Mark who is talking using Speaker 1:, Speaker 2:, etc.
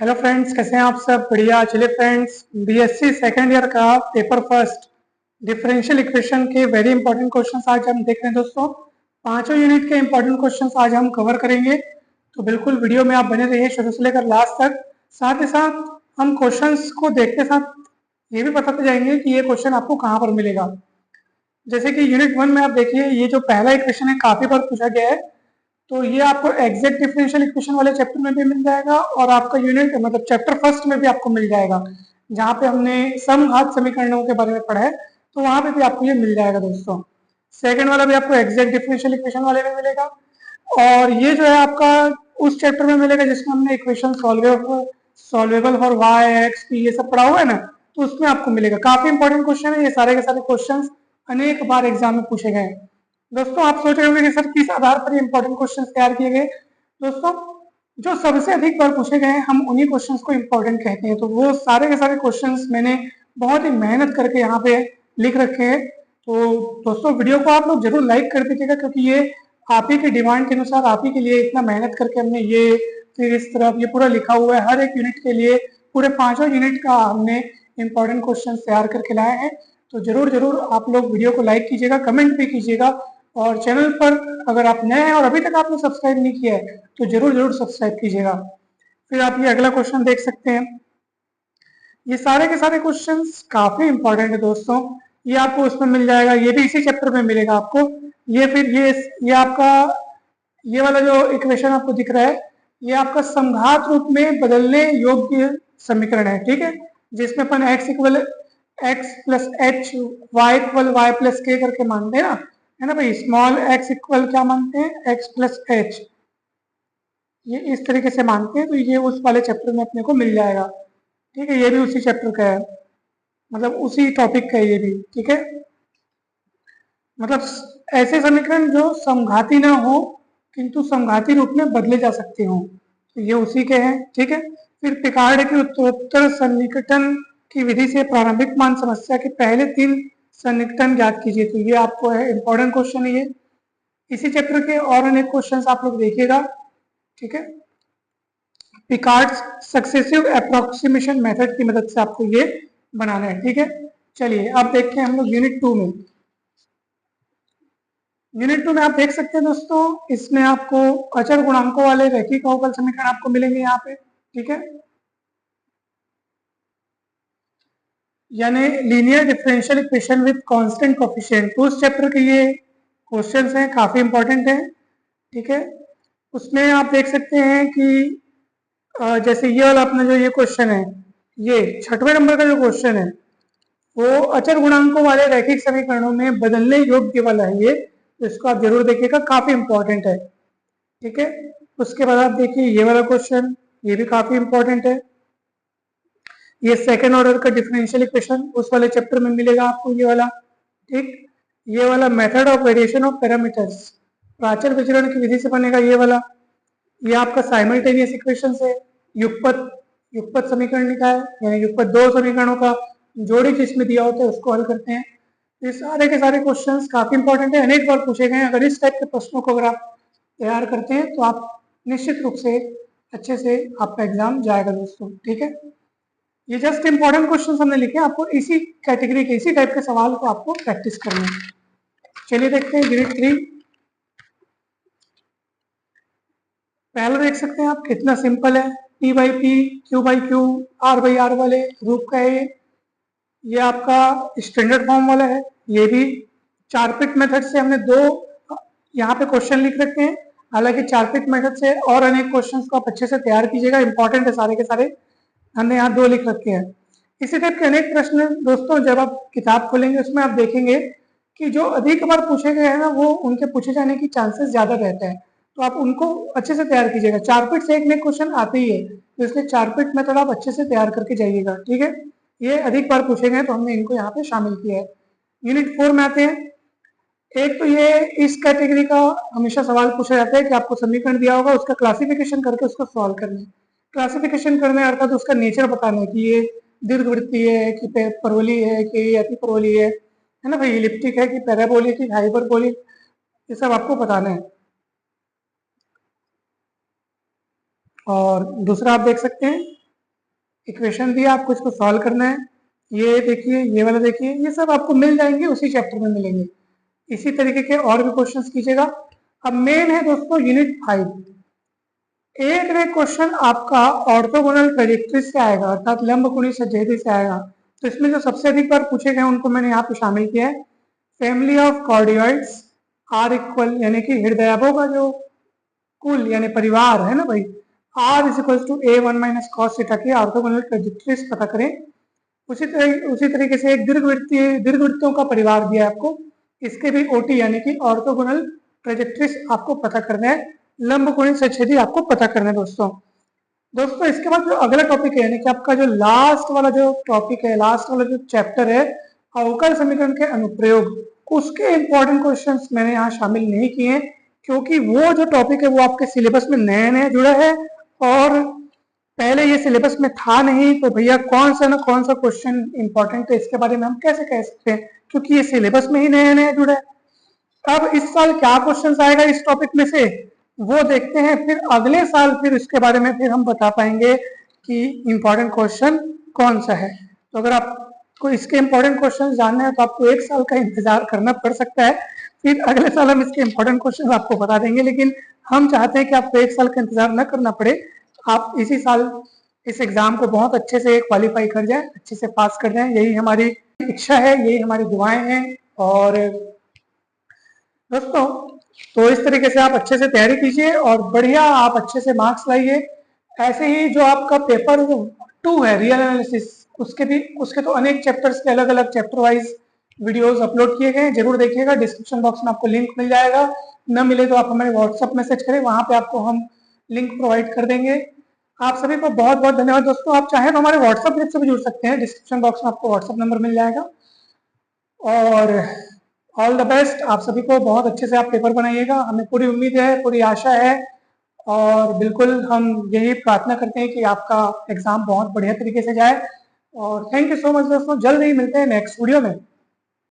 Speaker 1: Hello friends, कैसे हैं आप सब? बढ़िया। चलिए फ्रेंड्स, बीएससी सेकेंड ईयर का पेपर फर्स्ट डिफरेंशियल इक्वेशन के वेरी इंपॉर्टेंट क्वेश्चंस आज हम देख रहे हैं दोस्तों। पांचों यूनिट के इंपॉर्टेंट क्वेश्चंस आज हम कवर करेंगे, तो बिल्कुल वीडियो में आप बने रहिए शुरू से लेकर लास्ट तक। साथ ही साथ हम क्वेश्चंस को देखते साथ ये भी बताते जाएंगे कि ये क्वेश्चन आपको कहाँ पर मिलेगा। जैसे कि यूनिट 1 में आप देखिए, ये जो पहला इक्वेशन है काफी बार पूछा गया है, तो ये आपको एग्जैक्ट डिफरेंशियल इक्वेशन वाले चैप्टर में भी मिल जाएगा और आपका यूनिट मतलब चैप्टर फर्स्ट में भी आपको मिल जाएगा, जहाँ पे हमने समघात समीकरणों के बारे में पढ़ा है, तो वहां पे भी आपको ये मिल जाएगा दोस्तों। सेकंड वाला भी आपको एग्जैक्ट डिफरेंशियल इक्वेशन वाले में मिलेगा, और ये जो है आपका उस चैप्टर में मिलेगा जिसमें हमने equation solvable for y x p ये सब पढ़ा हुआ है ना, तो उसमें आपको मिलेगा। काफी इंपॉर्टेंट क्वेश्चन है ये, सारे के सारे क्वेश्चन अनेक बार एग्जाम में पूछे गए हैं। दोस्तों आप सोच रहे होंगे कि सर किस आधार पर इंपॉर्टेंट क्वेश्चंस तैयार किए गए। दोस्तों, जो सबसे अधिक बार पूछे गए हैं हम उन्हीं क्वेश्चंस को इंपॉर्टेंट कहते हैं, तो वो सारे के सारे क्वेश्चंस मैंने बहुत ही मेहनत करके यहाँ पे लिख रखे हैं। तो दोस्तों वीडियो को आप लोग जरूर लाइक कर दीजिएगा, क्योंकि ये आप ही की डिमांड के अनुसार आप ही के लिए इतना मेहनत करके हमने ये फिर इस तरफ ये पूरा लिखा हुआ है। हर एक यूनिट के लिए पूरे पांचों यूनिट का हमने इंपॉर्टेंट क्वेश्चन तैयार करके लाए हैं। तो जरूर जरूर आप लोग वीडियो को लाइक कीजिएगा, कमेंट भी कीजिएगा, और चैनल पर अगर आप नए हैं और अभी तक आपने सब्सक्राइब नहीं किया है तो जरूर जरूर सब्सक्राइब कीजिएगा। फिर आप ये अगला क्वेश्चन देख सकते हैं। ये सारे के सारे क्वेश्चंस काफी इंपॉर्टेंट है दोस्तों, ये आपको उसमें मिल जाएगा, ये भी इसी चैप्टर में मिलेगा आपको। ये फिर ये आपका ये वाला जो इक्वेशन आपको दिख रहा है, ये आपका समघात रूप में बदलने योग्य समीकरण है, ठीक है, जिसमें अपन x equal x plus h, y equal y plus के करके मानते हैं ना, है ना भाई। स्मॉल x इक्वल क्या मानते हैं, x प्लस एच, ये इस तरीके से मानते हैं, तो ये उस वाले चैप्टर में अपने को मिल जाएगा, ठीक है। ये भी उसी चैप्टर का है, मतलब उसी टॉपिक का है ये भी, ठीक है। मतलब ऐसे समीकरण जो समघाती ना हो किंतु समघाती रूप में बदले जा सकते हो, तो ये उसी के हैं, ठीक है। फिर पिकार्ड की उत्तरोत्तर सन्निकटन की विधि से प्रारंभिक मान समस्या के पहले 3 सन्निकटन ज्ञात कीजिए, तो ये आपको है इंपॉर्टेंट क्वेश्चन है ये। इसी चैप्टर के और अनेक क्वेश्चंस आप लोग देखिएगा, ठीक है। पिकार्ड सक्सेसिव अप्रोक्सीमेशन मेथड की मदद से आपको ये बनाना है, ठीक है। चलिए अब देखते हैं हम लोग यूनिट 2 में। यूनिट 2 में आप देख सकते हैं दोस्तों, इसमें आपको अचर गुणांकों वाले रैखिक अवकल समीकरण आपको मिलेंगे यहाँ पे, ठीक है, यानी linear differential equation with constant coefficient. तो उस चैप्टर के ये क्वेश्चंस हैं, काफी इंपॉर्टेंट हैं, ठीक है। उसमें आप देख सकते हैं कि जैसे ये वाला अपना जो ये क्वेश्चन है, ये 6वें नंबर का जो क्वेश्चन है, वो अचर गुणांकों वाले रैखिक समीकरणों में बदलने योग्य वाला है ये, तो इसको आप जरूर देखिएगा, काफी इंपॉर्टेंट है, ठीक है। उसके बाद आप देखिए ये वाला क्वेश्चन, ये भी काफी इंपॉर्टेंट है। ये सेकेंड ऑर्डर का डिफरेंशियल इक्वेशन उस वाले चैप्टर में मिलेगा आपको ये वाला, ठीक। ये वाला method of variation of parameters, प्राचर विचरण की विधि से बनेगा ये वाला। ये आपका साइमल्टेनियस इक्वेशन है, युगपत युगपत समीकरण लिखा है, यानी युगपत दो समीकरणों का जोड़ी जिसमें दिया होता है उसको हल करते हैं। ये सारे के सारे क्वेश्चंस काफी इंपॉर्टेंट है, अनेक बार पूछे गए हैं। अगर इस टाइप के प्रश्नों को अगर आप तैयार करते हैं तो आप निश्चित रूप से अच्छे से आपका एग्जाम जाएगा दोस्तों, ठीक है। ये जस्ट इंपॉर्टेंट क्वेश्चन हमने लिखे, आपको इसी कैटेगरी के इसी टाइप के सवाल को आपको प्रैक्टिस करना है। चलिए देखते हैं यूनिट 3। पहला देख सकते हैं आप कितना सिंपल है, P by p, Q by q, R by r वाले रूप का है ये आपका स्टैंडर्ड फॉर्म वाला है। ये भी चारपिट मेथड से हमने दो यहाँ पे क्वेश्चन लिख रखे हैं, हालांकि चारपिट मेथड से और अनेक क्वेश्चंस को आप अच्छे से तैयार कीजिएगा, इंपॉर्टेंट है सारे के सारे, हमने यहाँ दो लिख रखे हैं। इसी टाइप के अनेक प्रश्न दोस्तों जब आप किताब खोलेंगे उसमें आप देखेंगे कि जो अधिक बार पूछे गए हैं ना, वो उनके पूछे जाने की चांसेस ज्यादा रहते हैं, तो आप उनको अच्छे से तैयार कीजिएगा। चारपिट से एक नए क्वेश्चन आते ही है, तो इसलिए चारपिट मेथड आप अच्छे से तैयार करके जाइएगा, ठीक है। ये अधिक बार पूछे गए तो हमने इनको यहाँ पे शामिल किया है। यूनिट 4 में आते हैं। एक तो ये इस कैटेगरी का हमेशा सवाल पूछा जाता है कि आपको समीकरण दिया होगा, उसका क्लासिफिकेशन करके उसको सॉल्व करना है। क्लासिफिकेशन करने अर्थात उसका नेचर बताना है कि ये दीर्घवृत्तीय है कि परवलय है कि अतिपरवलय है ना भाई, इलिप्टिक है कि पैराबोलिक कि हाइपरबोलिक, ये सब आपको बताना है। और दूसरा आप देख सकते हैं इक्वेशन दिया, आपको इसको सॉल्व करना है। ये देखिए, ये वाला देखिए, ये सब आपको मिल जाएंगे, उसी चैप्टर में मिलेंगे। इसी तरीके के और भी क्वेश्चंस कीजिएगा। अब मेन है दोस्तों यूनिट 5। एक ना क्वेश्चन आपका ऑर्थोगोनल ट्रेजेक्टरी से आएगा, अर्थात लंबकोणीय सज्जिति से आएगा। तो इसमें जो सबसे अधिक बार पूछे गए उनको मैंने यहाँ पे शामिल किया है। फैमिली ऑफ कार्डियोइड्स आर इक्वल, यानी कि हृदयाभों का जो कुल यानी परिवार है ना भाई, r is equal to a one minus cos theta की ऑर्थोगोनल ट्रेजेक्टरीज पता करें। उसी तरीके से एक दीर्घवृत्तों का परिवार दिया है आपको, इसके भी ओटी यानी कि ऑर्थोगोनल ट्रेजेक्टरीज आपको पता करना है, लंबकोणीय सच्छेदी आपको पता करना है दोस्तों इसके बाद जो अगला टॉपिक है, यानी कि आपका जो लास्ट वाला जो टॉपिक है, लास्ट वाला जो चैप्टर है, अवकल समीकरण के अनुप्रयोग, उसके इंपॉर्टेंट क्वेश्चंस मैंने यहाँ शामिल नहीं किए हैं, क्योंकि वो जो टॉपिक है वो आपके सिलेबस में नया नया जुड़ा है और पहले ये सिलेबस में था नहीं। तो भैया कौन सा ना कौन सा क्वेश्चन इंपॉर्टेंट है इसके बारे में हम कैसे कह सकते हैं, क्योंकि ये सिलेबस में ही नया नया जुड़ा है। अब इस साल क्या क्वेश्चन आएगा इस टॉपिक में से वो देखते हैं, फिर अगले साल फिर इसके बारे में फिर हम बता पाएंगे कि इंपॉर्टेंट क्वेश्चन कौन सा है। तो अगर आपको इसके इंपॉर्टेंट क्वेश्चन जानना है तो आपको एक साल का इंतजार करना पड़ सकता है, फिर अगले साल हम इसके इंपॉर्टेंट क्वेश्चन आपको बता देंगे। लेकिन हम चाहते हैं कि आपको एक साल का इंतजार न करना पड़े, आप इसी साल इस एग्जाम को बहुत अच्छे से क्वालिफाई कर जाए, अच्छे से पास कर जाए, यही हमारी इच्छा है, यही हमारी दुआएं हैं। और दोस्तों तो इस तरीके से आप अच्छे से तैयारी कीजिए और बढ़िया आप अच्छे से मार्क्स लाइए। ऐसे ही जो आपका पेपर 2 है रियल एनालिसिस, उसके तो अनेक चैप्टर्स के अलग अलग चैप्टर वाइज वीडियोस अपलोड किए गए हैं, जरूर देखिएगा। डिस्क्रिप्शन बॉक्स में आपको लिंक मिल जाएगा, न मिले तो आप हमें व्हाट्सएप मैसेज करें, वहां पे आपको हम लिंक प्रोवाइड कर देंगे। आप सभी को बहुत बहुत धन्यवाद दोस्तों। आप चाहें तो हमारे व्हाट्सएप ग्रुप से भी जुड़ सकते हैं, डिस्क्रिप्शन बॉक्स में आपको व्हाट्सएप नंबर मिल जाएगा। और ऑल द बेस्ट, आप सभी को बहुत अच्छे से आप पेपर बनाइएगा, हमें पूरी उम्मीद है, पूरी आशा है और बिल्कुल हम यही प्रार्थना करते हैं कि आपका एग्जाम बहुत बढ़िया तरीके से जाए। और थैंक यू सो मच दोस्तों, जल्द ही मिलते हैं नेक्स्ट वीडियो में।